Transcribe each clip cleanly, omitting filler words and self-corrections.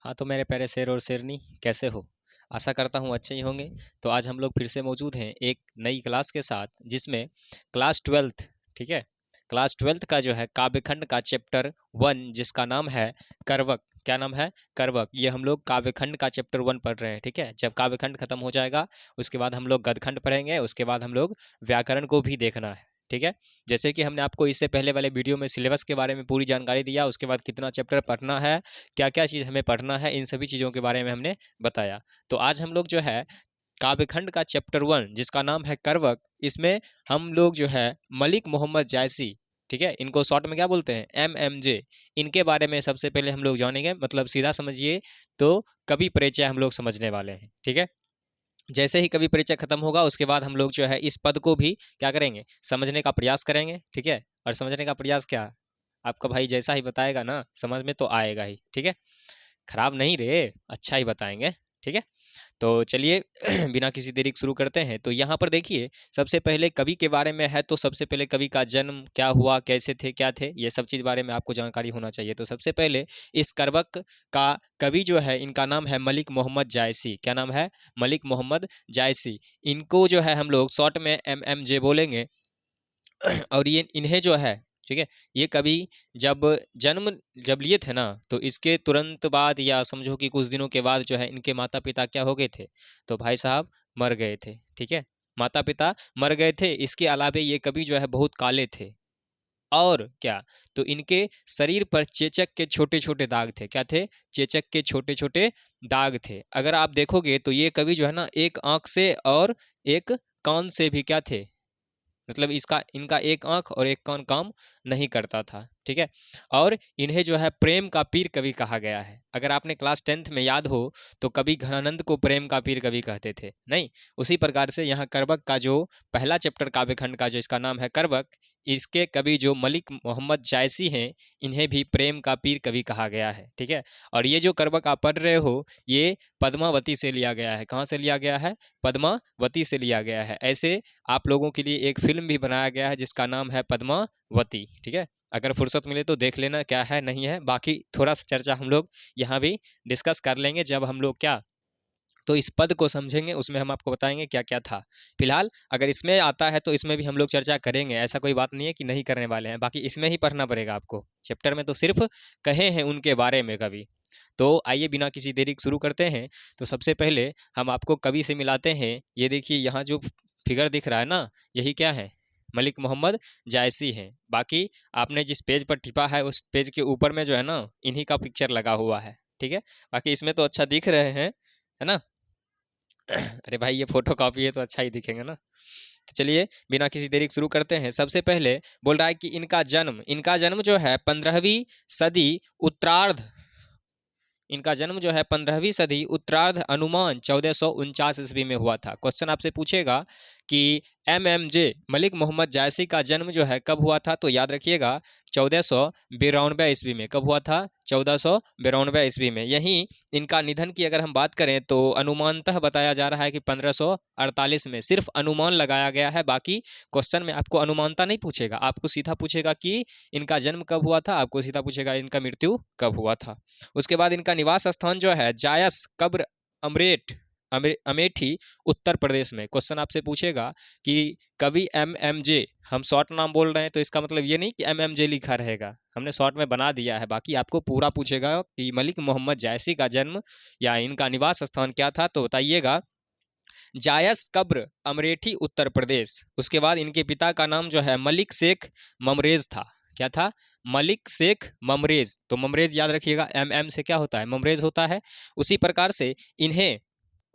हाँ, तो मेरे प्यारे शेर और शेरनी कैसे हो? आशा करता हूँ अच्छे ही होंगे। तो आज हम लोग फिर से मौजूद हैं एक नई क्लास के साथ, जिसमें क्लास 12th, ठीक है? क्लास 12th का जो है काव्यखंड का चैप्टर 1, जिसका नाम है करवक। क्या नाम है? करवक। ये हम लोग काव्यखंड का चैप्टर 1 पढ़ रहे हैं, ठीक है? जब काव्यखंड खत्म हो जाएगा, उसके बाद हम लोग गद्यखंड पढ़ेंगे, उसके बाद हम लोग व्याकरण को भी देखना है, ठीक है? जैसे कि हमने आपको इससे पहले वाले वीडियो में सिलेबस के बारे में पूरी जानकारी दिया, उसके बाद कितना चैप्टर पढ़ना है, क्या-क्या चीज़ हमें पढ़ना है, इन सभी चीज़ों के बारे में हमने बताया। तो आज हम लोग जो है काव्यखंड का चैप्टर 1, जिसका नाम है करवक, इसमें हम लोग जो है मलिक मोहम्मद जायसी, ठीक है, इनको शॉर्ट में क्या बोलते हैं, एमएमजे, इनके बारे में सबसे पहले हम लोग जानेंगे। मतलब सीधा समझिए तो कवि परिचय हम लोग समझने वाले हैं, ठीक है? जैसे ही कवि परिचय खत्म होगा, उसके बाद हम लोग जो है इस पद को भी क्या करेंगे, समझने का प्रयास करेंगे, ठीक है? और समझने का प्रयास क्या, आपका भाई जैसा ही बताएगा ना, समझ में तो आएगा ही, ठीक है? खराब नहीं रे, अच्छा ही बताएंगे, ठीक है? तो चलिए बिना किसी देरी के शुरू करते हैं। तो यहाँ पर देखिए, सबसे पहले कवि के बारे में है, तो सबसे पहले कवि का जन्म क्या हुआ, कैसे थे, क्या थे, ये सब चीज़ बारे में आपको जानकारी होना चाहिए। तो सबसे पहले इस करवक का कवि जो है, इनका नाम है मलिक मोहम्मद जायसी। क्या नाम है? मलिक मोहम्मद जायसी। इनको जो है हम लोग शॉर्ट में एमएमजे बोलेंगे। और ये इन्हें जो है, ठीक है, ये कवि जब जन्म जब लिए थे ना, तो इसके तुरंत बाद या समझो कि कुछ दिनों के बाद जो है इनके माता पिता क्या हो गए थे, तो भाई साहब मर गए थे, ठीक है? माता पिता मर गए थे। इसके अलावे ये कवि जो है बहुत काले थे। और क्या, तो इनके शरीर पर चेचक के छोटे छोटे दाग थे। क्या थे? चेचक के छोटे छोटे दाग थे। अगर आप देखोगे तो ये कवि जो है ना, एक आंख से और एक कान से भी क्या थे, मतलब इसका इनका एक आंख और एक कान काम नहीं करता था, ठीक है? और इन्हें जो है प्रेम का पीर कवि कहा गया है। अगर आपने क्लास 10th में याद हो, तो कवि घनानंद को प्रेम का पीर कवि कहते थे, नहीं? उसी प्रकार से यहाँ करवक का जो पहला चैप्टर काव्यखंड का, जो इसका नाम है करवक, इसके कवि जो मलिक मोहम्मद जायसी हैं, इन्हें भी प्रेम का पीर कवि कहा गया है, ठीक है? और ये जो करवक आप पढ़ रहे हो, ये पद्मावती से लिया गया है। कहाँ से लिया गया है? पद्मावती से लिया गया है। ऐसे आप लोगों के लिए एक फिल्म भी बनाया गया है, जिसका नाम है पद्मावती, ठीक है? अगर फुर्सत मिले तो देख लेना, क्या है नहीं है। बाकी थोड़ा सा चर्चा हम लोग यहाँ भी डिस्कस कर लेंगे, जब हम लोग क्या, तो इस पद को समझेंगे, उसमें हम आपको बताएंगे क्या क्या था। फिलहाल अगर इसमें आता है तो इसमें भी हम लोग चर्चा करेंगे, ऐसा कोई बात नहीं है कि नहीं करने वाले हैं। बाकी इसमें ही पढ़ना पड़ेगा आपको, चैप्टर में तो सिर्फ कहे हैं उनके बारे में कवि। तो आइए बिना किसी देरी के शुरू करते हैं। तो सबसे पहले हम आपको कवि से मिलाते हैं। ये देखिए, यहाँ जो फिगर दिख रहा है ना, यही क्या है, मलिक मोहम्मद जायसी हैं। बाकी आपने जिस पेज पर टिपा है, उस पेज के ऊपर में जो है ना, इन्हीं का पिक्चर लगा हुआ है, ठीक है? बाकी इसमें तो अच्छा दिख रहे हैं, है ना? अरे भाई, ये फोटो कॉपी है तो अच्छा ही दिखेंगे ना। तो चलिए बिना किसी देरी के शुरू करते हैं। सबसे पहले बोल रहा है कि इनका जन्म जो है 15वीं सदी उत्तरार्ध, इनका जन्म जो है 15वीं सदी उत्तरार्ध अनुमान 1449 ईस्वी में हुआ था। क्वेश्चन आपसे पूछेगा कि एमएमजे मलिक मोहम्मद जायसी का जन्म जो है कब हुआ था, तो याद रखिएगा 1492 ईस्वी में। कब हुआ था? 1492 ईस्वी में। यहीं इनका निधन की अगर हम बात करें तो अनुमानतः बताया जा रहा है कि 1548 में। सिर्फ अनुमान लगाया गया है, बाकी क्वेश्चन में आपको अनुमानता नहीं पूछेगा, आपको सीधा पूछेगा कि इनका जन्म कब हुआ था, आपको सीधा पूछेगा इनका मृत्यु कब हुआ था। उसके बाद इनका निवास स्थान जो है जायस कब्र अमरेट अमेठी उत्तर प्रदेश में। क्वेश्चन आपसे पूछेगा कि कवि एमएमजे, हम शॉर्ट नाम बोल रहे हैं तो इसका मतलब ये नहीं कि एमएमजे लिखा रहेगा, हमने शॉर्ट में बना दिया है। बाकी आपको पूरा पूछेगा कि मलिक मोहम्मद जायसी का जन्म या इनका निवास स्थान क्या था, तो बताइएगा जायस कब्र अमरेठी उत्तर प्रदेश। उसके बाद इनके पिता का नाम जो है मलिक शेख ममरेज था। क्या था? मलिक शेख ममरेज। तो ममरेज याद रखिएगा, एम से क्या होता है, ममरेज होता है। उसी प्रकार से इन्हें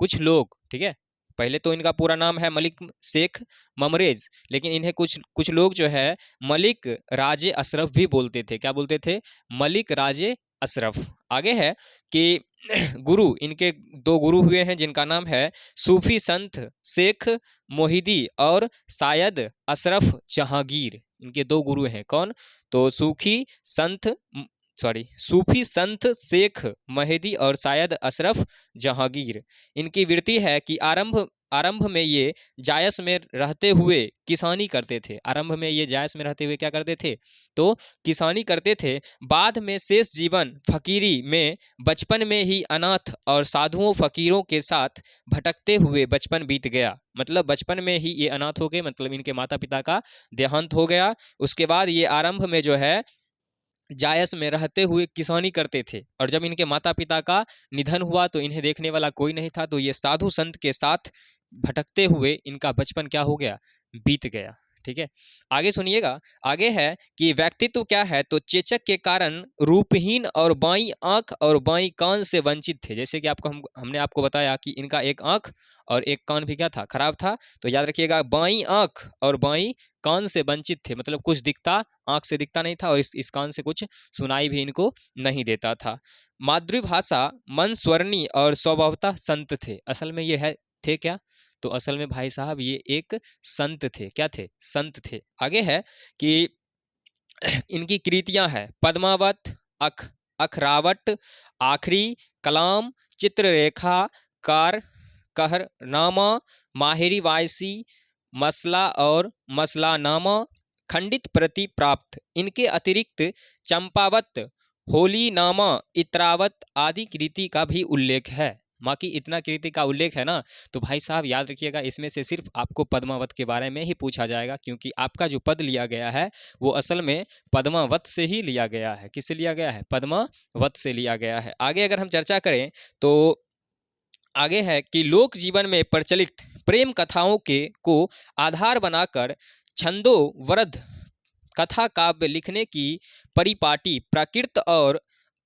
कुछ लोग, ठीक है, पहले तो इनका पूरा नाम है मलिक शेख ममरेज, लेकिन इन्हें कुछ कुछ लोग जो है मलिक राजे अशरफ भी बोलते थे। क्या बोलते थे? मलिक राजे अशरफ। आगे है कि गुरु, इनके दो गुरु हुए हैं, जिनका नाम है सूफी संत शेख मोहिदी और शायद अशरफ जहांगीर। इनके दो गुरु हैं, कौन? तो सूफी संत शेख मेहदी और शायद अशरफ जहांगीर। इनकी वृत्ति है कि आरंभ आरंभ में ये जायस में रहते हुए किसानी करते थे। आरंभ में ये जायस में रहते हुए क्या करते थे? तो किसानी करते थे। बाद में शेष जीवन फकीरी में बचपन में ही अनाथ और साधुओं फकीरों के साथ भटकते हुए बचपन बीत गया। मतलब बचपन में ही ये अनाथ हो गए, मतलब इनके माता पिता का देहांत हो गया। उसके बाद ये आरंभ में जो है जायस में रहते हुए किसानी करते थे, और जब इनके माता पिता का निधन हुआ तो इन्हें देखने वाला कोई नहीं था, तो ये साधु संत के साथ भटकते हुए इनका बचपन क्या हो गया? बीत गया। ठीक है, आगे सुनिएगा। आगे है कि व्यक्तित्व क्या है? तो चेचक के कारण रूपहीन और बाईं आंख और बाईं कान से वंचित थे। जैसे कि हमने आपको बताया कि इनका एक आंख और एक कान भी क्या था? खराब था। तो याद रखिएगा, बाईं आंख और बाईं कान से वंचित थे, मतलब कुछ दिखता, आंख से दिखता नहीं था, और इस कान से कुछ सुनाई भी इनको नहीं देता था। मातृभाषा मन स्वर्णी और स्वभावतः संत थे। असल में ये है थे क्या? तो असल में भाई साहब ये एक संत थे। क्या थे? संत थे। आगे है कि इनकी कृतियां हैं पद्मावत, अखरावट, आखरी, कलाम, चित्ररेखा, कार, कहरनामा, माहिरी वायसी, मसला और मसलानामा, खंडित प्रति प्राप्त। इनके अतिरिक्त चंपावत, होलीनामा, इत्रावत आदि कृति का भी उल्लेख है। माँ की इतना कृति का उल्लेख है ना, तो भाई साहब याद रखिएगा, इसमें से सिर्फ आपको पद्मावत के बारे में ही पूछा जाएगा, क्योंकि आपका जो पद लिया गया है वो असल में पद्मावत से ही लिया गया है। किससे लिया गया है? पद्मावत से लिया गया है। आगे अगर हम चर्चा करें तो आगे है कि लोक जीवन में प्रचलित प्रेम कथाओं को आधार बनाकर छंदो वरद कथा काव्य लिखने की परिपाटी प्राकृत और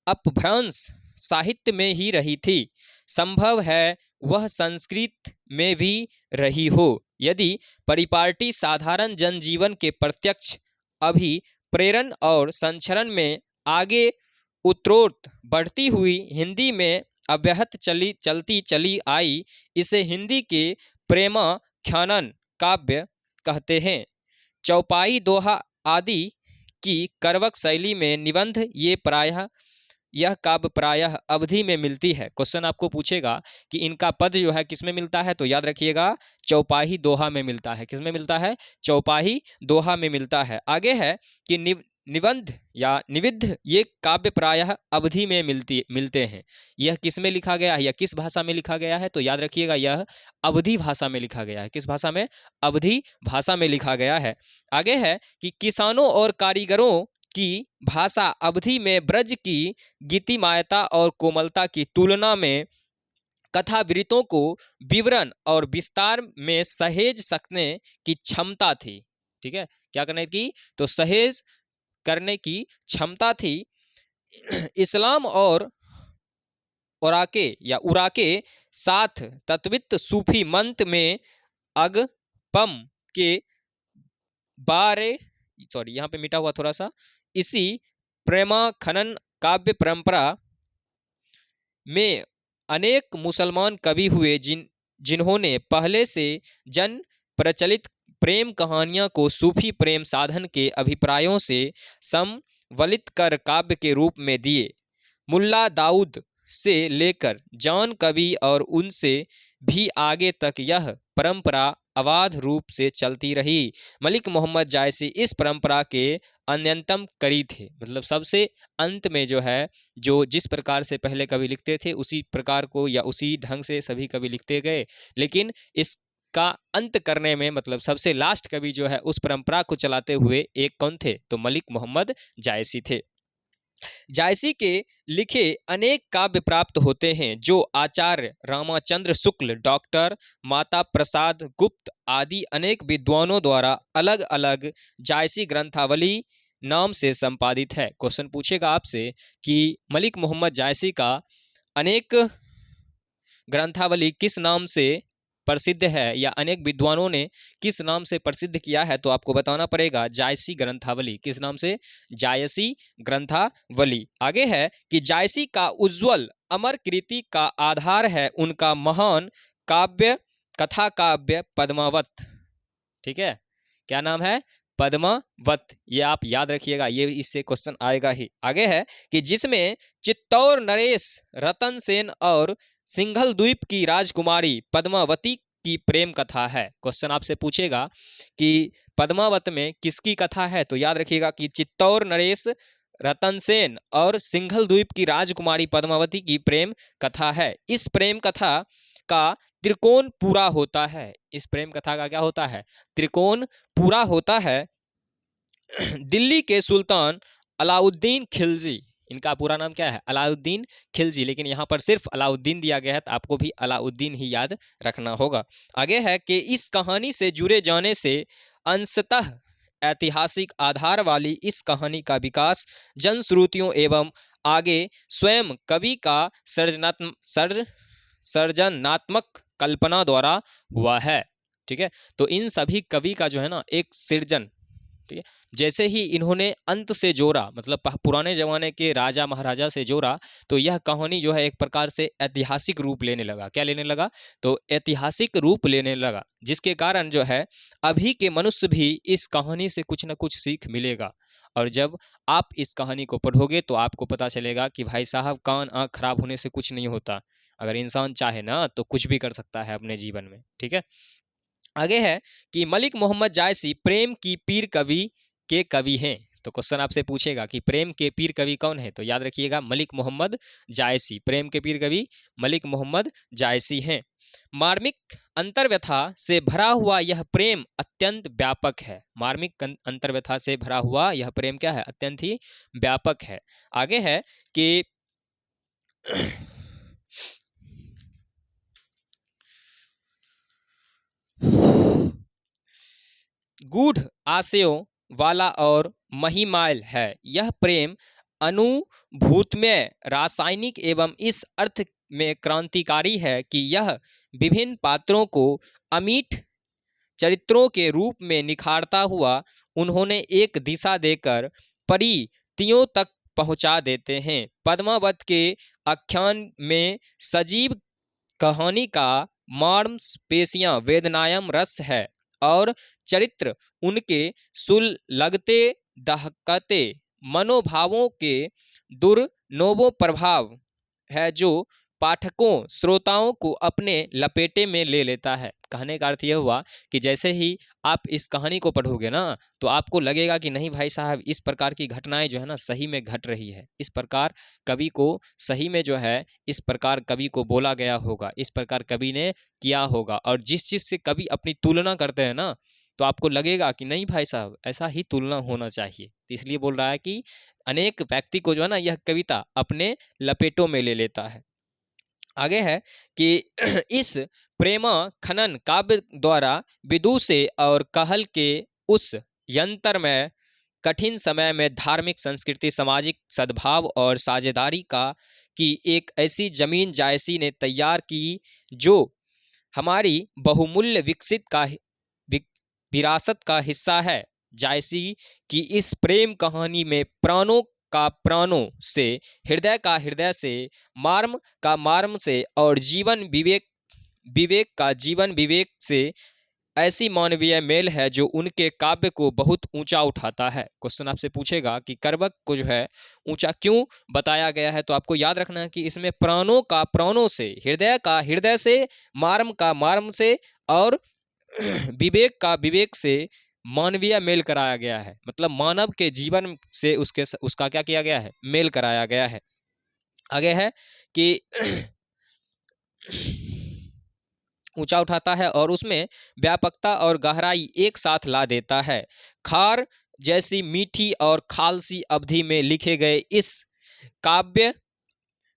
अपभ्रंश साहित्य में ही रही थी। संभव है वह संस्कृत में भी रही हो। यदि परिपाटी साधारण जनजीवन के प्रत्यक्ष अभिप्रेरण और संचरण में आगे उत्तरोत्तर बढ़ती हुई हिंदी में अव्याहत चलती चली आई, इसे हिंदी के प्रेमाख्यान काव्य कहते हैं। चौपाई, दोहा आदि की करवक शैली में निबंध यह काव्य प्रायः अवधि में मिलती है। क्वेश्चन आपको पूछेगा कि इनका पद जो है किस में मिलता है, तो याद रखिएगा चौपाही दोहा में मिलता है। किस में मिलता है? चौपाही दोहा में मिलता है। आगे है कि निबंध या निविद्ध ये काव्य प्रायः अवधि में मिलते हैं। यह किस में लिखा गया है या किस भाषा में लिखा गया है? तो याद रखिएगा यह अवधि भाषा में लिखा गया है। किस भाषा में? अवधि भाषा में लिखा गया है। आगे है कि किसानों और कारीगरों की भाषा अवधि में ब्रज की गीतिमयता और कोमलता की तुलना में कथावृत्तों को विवरण और विस्तार में सहेज सकने की क्षमता थी। ठीक है, क्या करने की? तो सहेज करने की क्षमता थी। इस्लाम और उराके साथ तत्वित सूफी मंत्र में अगपम के बारे यहाँ पे मिटा हुआ थोड़ा सा, इसी प्रेमाखनन काव्य परंपरा में अनेक मुसलमान कवि हुए जिन्होंने पहले से जन प्रचलित प्रेम कहानियां को सूफी प्रेम साधन के अभिप्रायों से संवलित कर काव्य के रूप में दिए। मुल्ला दाऊद से लेकर जॉन कवि और उनसे भी आगे तक यह परंपरा अबाध रूप से चलती रही। मलिक मोहम्मद जायसी इस परंपरा के अन्यतम करी थे। मतलब सबसे अंत में जो है, जो जिस प्रकार से पहले कवि लिखते थे उसी प्रकार को या उसी ढंग से सभी कवि लिखते गए, लेकिन इसका अंत करने में मतलब सबसे लास्ट कवि जो है उस परंपरा को चलाते हुए एक कौन थे? तो मलिक मोहम्मद जायसी थे। जायसी के लिखे अनेक काव्य प्राप्त होते हैं जो आचार्य रामचंद्र शुक्ल, डॉक्टर माता प्रसाद गुप्त आदि अनेक विद्वानों द्वारा अलग अलग जायसी ग्रंथावली नाम से संपादित है। क्वेश्चन पूछेगा आपसे कि मलिक मोहम्मद जायसी का अनेक ग्रंथावली किस नाम से प्रसिद्ध है या अनेक विद्वानों ने किस नाम से प्रसिद्ध किया है, तो आपको बताना पड़ेगा जायसी ग्रंथावली। किस नाम से? जायसी ग्रंथावली। आगे है कि जायसी का उज्जवल अमर कृति का आधार है उनका महान काव्य कथा काव्य पद्मावत। ठीक है, क्या नाम है? पद्मावत। ये आप याद रखिएगा, ये इससे क्वेश्चन आएगा ही। आगे है कि जिसमें चित्तौड़ नरेश, रतन सेन और सिंघल द्वीप की राजकुमारी पद्मावती की प्रेम कथा है। क्वेश्चन आपसे पूछेगा कि पद्मावत में किसकी कथा है, तो याद रखिएगा कि चित्तौड़ नरेश, रतन सेन और सिंघल द्वीप की राजकुमारी पद्मावती की प्रेम कथा है। इस प्रेम कथा का त्रिकोण पूरा होता है। इस प्रेम कथा का क्या होता है? त्रिकोण पूरा होता है दिल्ली के सुल्तान अलाउद्दीन खिलजी। इनका पूरा नाम क्या है? अलाउद्दीन खिलजी, लेकिन यहाँ पर सिर्फ अलाउद्दीन दिया गया है तो आपको भी अलाउद्दीन ही याद रखना होगा। आगे है कि इस कहानी से जुड़े जाने से अंशतः ऐतिहासिक आधार वाली इस कहानी का विकास जनश्रुतियों एवं आगे स्वयं कवि का सर्जनात्मक कल्पना द्वारा हुआ है। ठीक है, तो इन सभी कवि का जो है ना एक सृजन, ठीक है, जैसे ही इन्होंने अंत से जोड़ा, मतलब पुराने जमाने के राजा महाराजा से जोड़ा, तो यह कहानी जो है एक प्रकार से ऐतिहासिक रूप लेने लगा। क्या लेने लगा? तो ऐतिहासिक रूप लेने लगा, जिसके कारण जो है अभी के मनुष्य भी इस कहानी से कुछ ना कुछ सीख मिलेगा। और जब आप इस कहानी को पढ़ोगे तो आपको पता चलेगा कि भाई साहब, कान आँख खराब होने से कुछ नहीं होता। अगर इंसान चाहे ना तो कुछ भी कर सकता है अपने जीवन में। ठीक है, आगे है कि मलिक मोहम्मद जायसी प्रेम की पीर कवि के कवि हैं। तो क्वेश्चन आपसे पूछेगा कि प्रेम के पीर कवि कौन है, तो याद रखिएगा मलिक मोहम्मद जायसी। प्रेम के पीर कवि मलिक मोहम्मद जायसी हैं। मार्मिक अंतर्व्यथा से भरा हुआ यह प्रेम अत्यंत व्यापक है। मार्मिक अंतर्व्यथा से भरा हुआ यह प्रेम क्या है? अत्यंत ही व्यापक है। आगे है कि गूढ़ आशयों वाला और महिमाल है। यह प्रेम अनुभूतमय, रासायनिक एवं इस अर्थ में क्रांतिकारी है कि यह विभिन्न पात्रों को अमीठ चरित्रों के रूप में निखारता हुआ उन्होंने एक दिशा देकर परिधियों तक पहुंचा देते हैं। पद्मावत के आख्यान में सजीव कहानी का मांसपेशियां वेदनायम रस है और चरित्र उनके सुलगते दहकते मनोभावों के दुर्नोवो प्रभाव है, जो पाठकों श्रोताओं को अपने लपेटे में ले लेता है। कहने का अर्थ यह हुआ कि जैसे ही आप इस कहानी को पढ़ोगे ना, तो आपको लगेगा कि नहीं भाई साहब, इस प्रकार की घटनाएं जो है ना सही में घट रही है। इस प्रकार कवि को सही में जो है, इस प्रकार कवि को बोला गया होगा, इस प्रकार कवि ने किया होगा। और जिस चीज़ से कवि अपनी तुलना करते हैं ना, तो आपको लगेगा कि नहीं भाई साहब, ऐसा ही तुलना होना चाहिए। तो इसलिए बोल रहा है कि अनेक व्यक्ति को जो है ना यह कविता अपने लपेटों में ले लेता है। आगे है कि इस प्रेमा खनन काव्य द्वारा विदु से और कहल के उस यंत्र में कठिन समय में धार्मिक संस्कृति, सामाजिक सद्भाव और साझेदारी की एक ऐसी जमीन जायसी ने तैयार की, जो हमारी बहुमूल्य विरासत का हिस्सा है। जायसी की इस प्रेम कहानी में प्राणों का प्राणों से, हृदय का हृदय से, मार्म का मार्म से और जीवन विवेक का जीवन विवेक से ऐसी मानवीय मेल है जो उनके काव्य को बहुत ऊंचा उठाता है। क्वेश्चन आपसे पूछेगा कि करवक को जो है ऊंचा क्यों बताया गया है, तो आपको याद रखना है कि इसमें प्राणों का प्राणों से, हृदय का हृदय से, मार्म का मार्म से और विवेक का विवेक से मानवीय मेल कराया गया है। मतलब मानव के जीवन से उसका क्या किया गया है? मेल कराया गया है। आगे है कि ऊंचा उठाता है और उसमें व्यापकता और गहराई एक साथ ला देता है। खार जैसी मीठी और खालसी अवधि में लिखे गए इस काव्य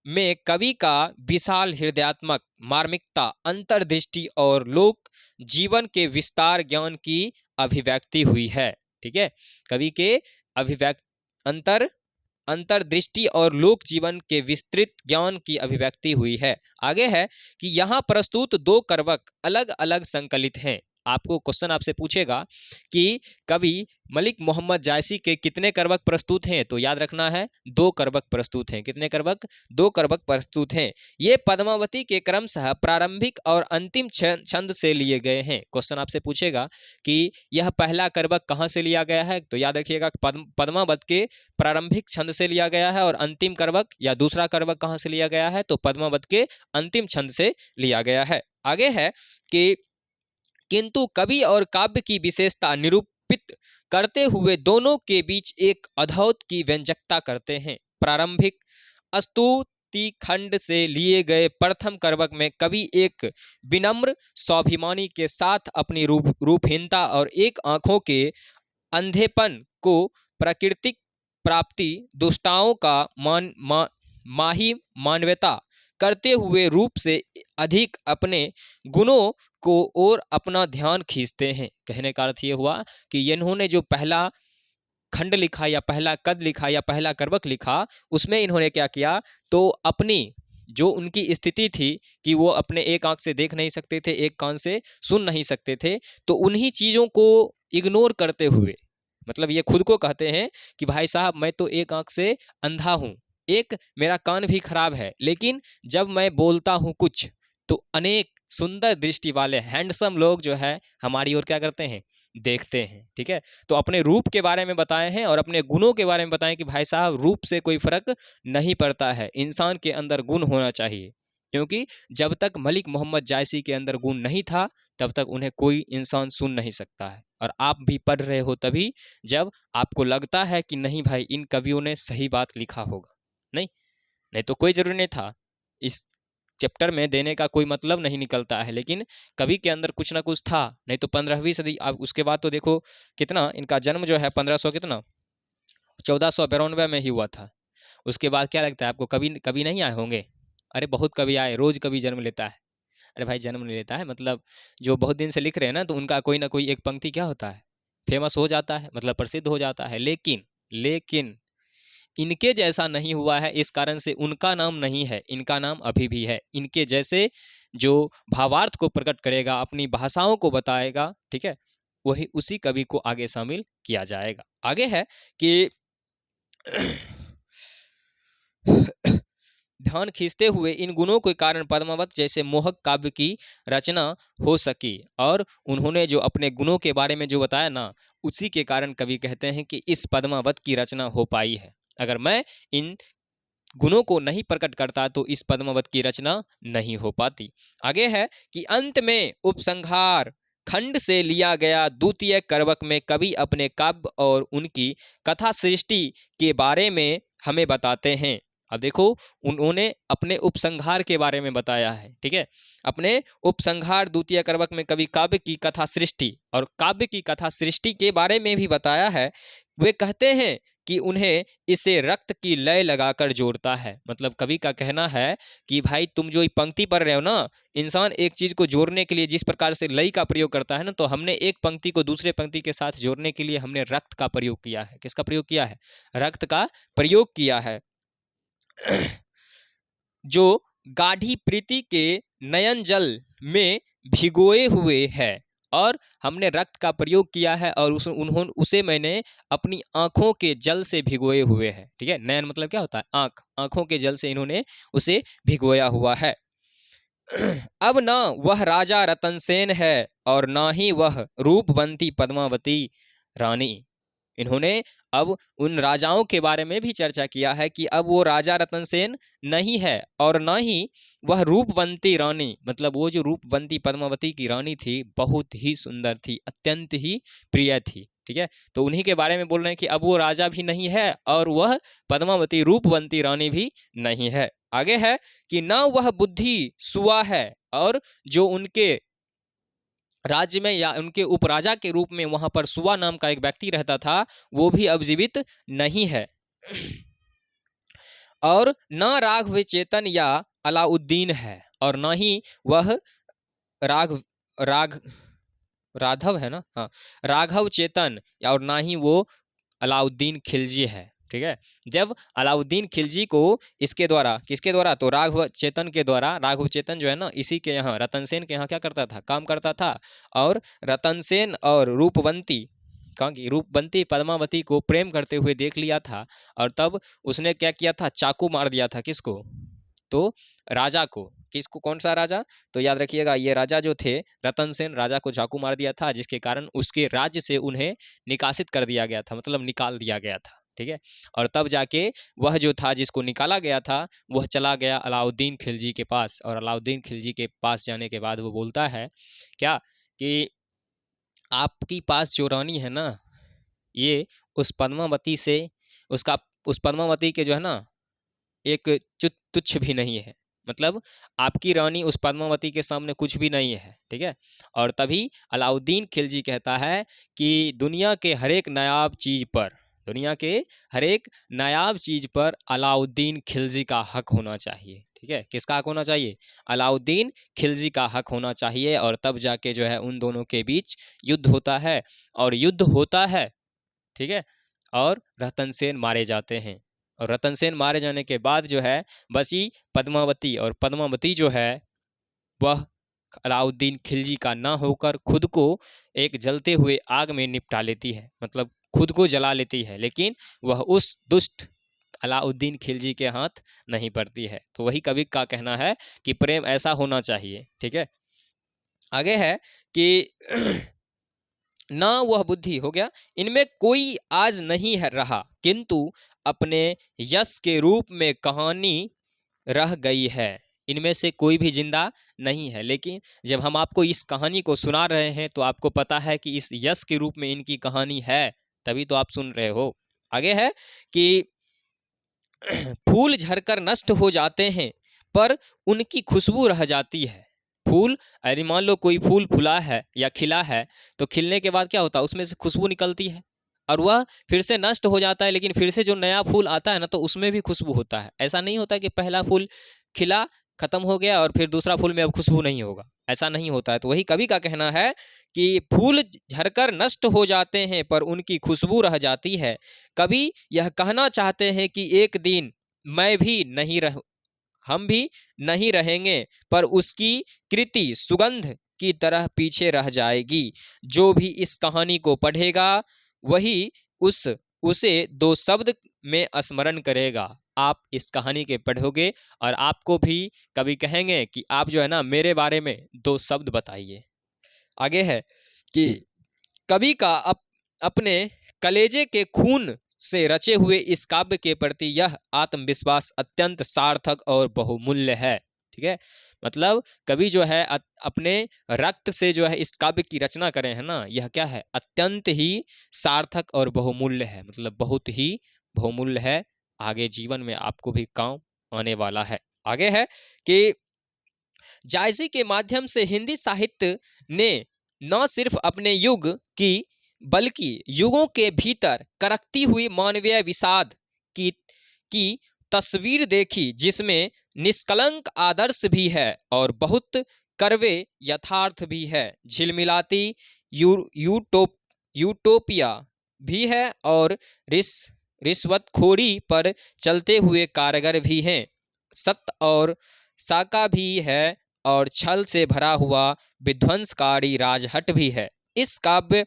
में कवि का विशाल हृदयात्मक मार्मिकता, अंतर्दृष्टि और लोक जीवन के विस्तार ज्ञान की अभिव्यक्ति हुई है। ठीक है, कवि के अंतर्दृष्टि और लोक जीवन के विस्तृत ज्ञान की अभिव्यक्ति हुई है। आगे है कि यहाँ प्रस्तुत 2 करवक अलग अलग संकलित हैं। आपको क्वेश्चन आपसे पूछेगा कि कवि मलिक मोहम्मद जायसी के कितने करवक प्रस्तुत हैं, तो याद रखना है 2 करवक प्रस्तुत हैं। कितने करवक? 2 करवक प्रस्तुत हैं। ये पद्मावती के क्रमशः प्रारंभिक और अंतिम छंद से लिए गए हैं। क्वेश्चन आपसे पूछेगा कि यह पहला करवक कहाँ से लिया गया है, तो याद रखिएगा पद्मावत के प्रारंभिक छंद से लिया गया है, और अंतिम करवक या दूसरा करवक कहाँ से लिया गया है, तो पद्मावत के अंतिम छंद से लिया गया है। आगे है कि किंतु कवि और काव्य की विशेषता निरूपित करते हुए दोनों के बीच एक अद्भुत की व्यंजकता करते हैं। प्रारंभिक स्तुति खंड से लिए गए प्रथम करवक में कवि एक विनम्र स्वाभिमानी के साथ अपनी रूपहीनता और एक आंखों के अंधेपन को प्राकृतिक प्राप्ति दुष्टाओं का माही मानवता करते हुए रूप से अधिक अपने गुणों को और अपना ध्यान खींचते हैं। कहने का अर्थ ये हुआ कि इन्होंने जो पहला खंड लिखा या पहला कद लिखा या पहला करवक लिखा, उसमें इन्होंने क्या किया, तो अपनी जो उनकी स्थिति थी कि वो अपने एक आंख से देख नहीं सकते थे, एक कान से सुन नहीं सकते थे, तो उन्हीं चीज़ों को इग्नोर करते हुए, मतलब ये खुद को कहते हैं कि भाई साहब मैं तो एक आंख से अंधा हूँ, एक मेरा कान भी खराब है, लेकिन जब मैं बोलता हूँ कुछ तो अनेक सुंदर दृष्टि वाले हैंडसम लोग जो है हमारी ओर क्या करते हैं, देखते हैं। ठीक है, तो अपने रूप के बारे में बताए हैं और अपने गुणों के बारे में बताएं कि भाई साहब रूप से कोई फर्क नहीं पड़ता है, इंसान के अंदर गुण होना चाहिए, क्योंकि जब तक मलिक मोहम्मद जायसी के अंदर गुण नहीं था तब तक उन्हें कोई इंसान सुन नहीं सकता है। और आप भी पढ़ रहे हो तभी जब आपको लगता है कि नहीं भाई इन कवियों ने सही बात लिखा होगा, नहीं तो कोई जरूरी नहीं था, इस चैप्टर में देने का कोई मतलब नहीं निकलता है, लेकिन कवि के अंदर कुछ ना कुछ था। नहीं तो 15वीं सदी, आप उसके बाद तो देखो कितना इनका जन्म जो है 1500 कितना 1492 में ही हुआ था। उसके बाद क्या लगता है आपको, कभी नहीं आए होंगे? अरे बहुत कवि आए, रोज कवि जन्म लेता है। अरे भाई जन्म नहीं लेता है, मतलब जो बहुत दिन से लिख रहे हैं ना, तो उनका कोई ना कोई एक पंक्ति क्या होता है, फेमस हो जाता है, मतलब प्रसिद्ध हो जाता है। लेकिन इनके जैसा नहीं हुआ है, इस कारण से उनका नाम नहीं है, इनका नाम अभी भी है। इनके जैसे जो भावार्थ को प्रकट करेगा, अपनी भाषाओं को बताएगा, ठीक है, वही उसी कवि को आगे शामिल किया जाएगा। आगे है कि ध्यान खींचते हुए इन गुणों के कारण पद्मावत जैसे मोहक काव्य की रचना हो सकी, और उन्होंने जो अपने गुणों के बारे में जो बताया ना, उसी के कारण कवि कहते हैं कि इस पद्मावत की रचना हो पाई है। अगर मैं इन गुणों को नहीं प्रकट करता तो इस पद्मावत की रचना नहीं हो पाती। आगे है कि अंत में उपसंहार खंड से लिया गया द्वितीय करवक में कवि अपने काव्य और उनकी कथा सृष्टि के बारे में हमें बताते हैं। अब देखो उन्होंने अपने उपसंहार के बारे में बताया है, ठीक है, अपने उपसंहार द्वितीय करवक में कवि काव्य की कथा सृष्टि और काव्य की कथा सृष्टि के बारे में भी बताया है। वे कहते हैं कि उन्हें इसे रक्त की लय लगाकर जोड़ता है। मतलब कवि का कहना है कि भाई तुम जो पंक्ति पढ़ रहे हो ना, इंसान एक चीज को जोड़ने के लिए जिस प्रकार से लय का प्रयोग करता है ना, तो हमने एक पंक्ति को दूसरे पंक्ति के साथ जोड़ने के लिए हमने रक्त का प्रयोग किया है। किसका प्रयोग किया है? रक्त का प्रयोग किया है। जो गाढ़ी प्रीति के नयन जल में भिगोए हुए है, और हमने रक्त का प्रयोग किया है और उसे मैंने अपनी आंखों के जल से भिगोए हुए है। ठीक है, नयन मतलब क्या होता है? आंख, आंखों के जल से इन्होंने उसे भिगोया हुआ है। अब ना वह राजा रतनसेन है और ना ही वह रूपवंती पद्मावती रानी। इन्होंने अब उन राजाओं के बारे में भी चर्चा किया है कि अब वो राजा रतनसेन नहीं है और ना ही वह रूपवंती रानी, मतलब वो जो रूपवंती पद्मावती की रानी थी बहुत ही सुंदर थी, अत्यंत ही प्रिय थी। ठीक है, तो उन्हीं के बारे में बोल रहे हैं कि अब वो राजा भी नहीं है और वह पद्मावती रूपवंती रानी भी नहीं है। आगे है कि ना वह बुद्धि सुआ है और जो उनके राज्य में या उनके उपराजा के रूप में वहां पर सुआ नाम का एक व्यक्ति रहता था, वो भी अब जीवित नहीं है। और ना राघव चेतन या अलाउद्दीन है और ना ही वह राघव है ना, हाँ, राघव चेतन और ना ही वो अलाउद्दीन खिलजी है। ठीक है, जब अलाउद्दीन खिलजी को इसके द्वारा, किसके द्वारा? तो राघव चेतन के द्वारा, राघव चेतन जो है ना, इसी के यहाँ रतनसेन के यहाँ क्या करता था? काम करता था। और रतनसेन और रूपवंती, कहाँ की रूपवंती पद्मावती को प्रेम करते हुए देख लिया था, और तब उसने क्या किया था? चाकू मार दिया था। किसको? तो राजा को। किसको? कौन सा राजा? तो याद रखिएगा, ये राजा जो थे रतनसेन, राजा को चाकू मार दिया था, जिसके कारण उसके राज्य से उन्हें निकासित कर दिया गया था, मतलब निकाल दिया गया था। ठीक है, और तब जाके वह जो था जिसको निकाला गया था वह चला गया अलाउद्दीन खिलजी के पास, और अलाउद्दीन खिलजी के पास जाने के बाद वो बोलता है क्या कि आपकी पास जो रानी है ना, ये उस पद्मावती से उस पद्मावती के जो है ना एक तुच्छ भी नहीं है। मतलब आपकी रानी उस पद्मावती के सामने कुछ भी नहीं है, ठीक है। और तभी अलाउद्दीन खिलजी कहता है कि दुनिया के हर एक नायाब चीज पर अलाउद्दीन खिलजी का हक होना चाहिए, ठीक है। किसका हक होना चाहिए? अलाउद्दीन खिलजी का हक होना चाहिए। और तब जाके जो है उन दोनों के बीच युद्ध होता है, और युद्ध होता है, ठीक है। और रतन सेन मारे जाते हैं, और रतन सेन मारे जाने के बाद जो है बसी पद्मावती, और पद्मावती जो है वह अलाउद्दीन खिलजी का ना होकर खुद को एक जलते हुए आग में निपटा लेती है, मतलब खुद को जला लेती है, लेकिन वह उस दुष्ट अलाउद्दीन खिलजी के हाथ नहीं पड़ती है। तो वही कवि का कहना है कि प्रेम ऐसा होना चाहिए, ठीक है। आगे है कि ना वह बुद्धि हो गया, इनमें कोई आज नहीं है रहा, किंतु अपने यश के रूप में कहानी रह गई है। इनमें से कोई भी जिंदा नहीं है, लेकिन जब हम आपको इस कहानी को सुना रहे हैं तो आपको पता है कि इस यश के रूप में इनकी कहानी है, तभी तो आप सुन रहे हो। आगे है कि फूल झड़कर नष्ट हो जाते हैं पर उनकी खुशबू रह जाती है। फूल, अरे मान लो कोई फूल फूला है या खिला है, तो खिलने के बाद क्या होता है, उसमें से खुशबू निकलती है, और वह फिर से नष्ट हो जाता है, लेकिन फिर से जो नया फूल आता है ना, तो उसमें भी खुशबू होता है। ऐसा नहीं होता कि पहला फूल खिला, खत्म हो गया, और फिर दूसरा फूल में अब खुशबू नहीं होगा, ऐसा नहीं होता है। तो वही कवि का कहना है कि फूल झड़कर नष्ट हो जाते हैं पर उनकी खुशबू रह जाती है। कवि यह कहना चाहते हैं कि एक दिन हम भी नहीं रहेंगे, पर उसकी कृति सुगंध की तरह पीछे रह जाएगी। जो भी इस कहानी को पढ़ेगा वही उसे दो शब्द में स्मरण करेगा। आप इस कहानी के पढ़ोगे और आपको भी कभी कहेंगे कि आप जो है ना मेरे बारे में दो शब्द बताइए। आगे है कि कवि का अपने कलेजे के खून से रचे हुए इस काव्य के प्रति यह आत्मविश्वास अत्यंत सार्थक और बहुमूल्य है, ठीक है। मतलब कवि जो है अपने रक्त से जो है इस काव्य की रचना करे हैं ना, यह क्या है, अत्यंत ही सार्थक और बहुमूल्य है, मतलब बहुत ही बहुमूल्य है, आगे जीवन में आपको भी काम आने वाला है। आगे है कि जायज़ी के माध्यम से हिंदी साहित्य ने न सिर्फ अपने युग की बल्कि युगों के भीतर करकती हुई मानवीय विषाद की तस्वीर देखी, जिसमें निष्कलंक आदर्श भी है और बहुत करवे यथार्थ भी है, झिलमिलाती यूटोपिया भी है और रिश्वतखोरी पर चलते हुए कारगर भी हैं, सत्य और साका भी है और छल से भरा हुआ विध्वंसकारी राजहट भी है। इस काव्य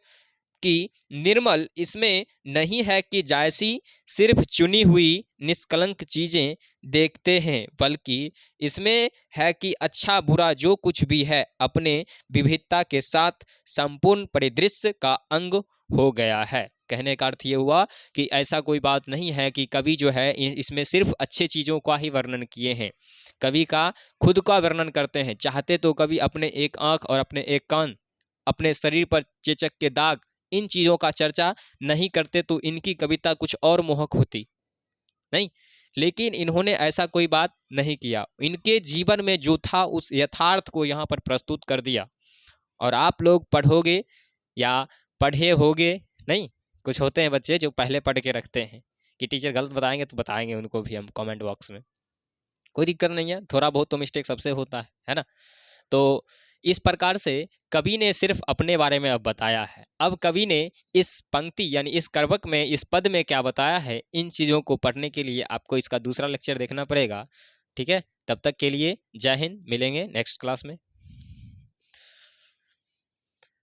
की निर्मल इसमें नहीं है कि जायसी सिर्फ चुनी हुई निष्कलंक चीजें देखते हैं, बल्कि इसमें है कि अच्छा बुरा जो कुछ भी है अपने विविधता के साथ संपूर्ण परिदृश्य का अंग हो गया है। कहने का अर्थ ये हुआ कि ऐसा कोई बात नहीं है कि कवि जो है इसमें सिर्फ अच्छे चीज़ों का ही वर्णन किए हैं, कवि का खुद का वर्णन करते हैं। चाहते तो कवि अपने एक आँख और अपने एक कान, अपने शरीर पर चेचक के दाग, इन चीज़ों का चर्चा नहीं करते तो इनकी कविता कुछ और मोहक होती, नहीं। लेकिन इन्होंने ऐसा कोई बात नहीं किया, इनके जीवन में जो था उस यथार्थ को यहाँ पर प्रस्तुत कर दिया। और आप लोग पढ़ोगे या पढ़े होगे, नहीं, कुछ होते हैं बच्चे जो पहले पढ़ के रखते हैं कि टीचर गलत बताएंगे तो बताएंगे उनको भी हम कमेंट बॉक्स में, कोई दिक्कत नहीं है, थोड़ा बहुत तो मिस्टेक सबसे होता है ना। तो इस प्रकार से कवि ने सिर्फ अपने बारे में अब बताया है। अब कवि ने इस पंक्ति यानी इस करवक में, इस पद में क्या बताया है, इन चीज़ों को पढ़ने के लिए आपको इसका दूसरा लेक्चर देखना पड़ेगा, ठीक है। तब तक के लिए जय हिंद, मिलेंगे नेक्स्ट क्लास में।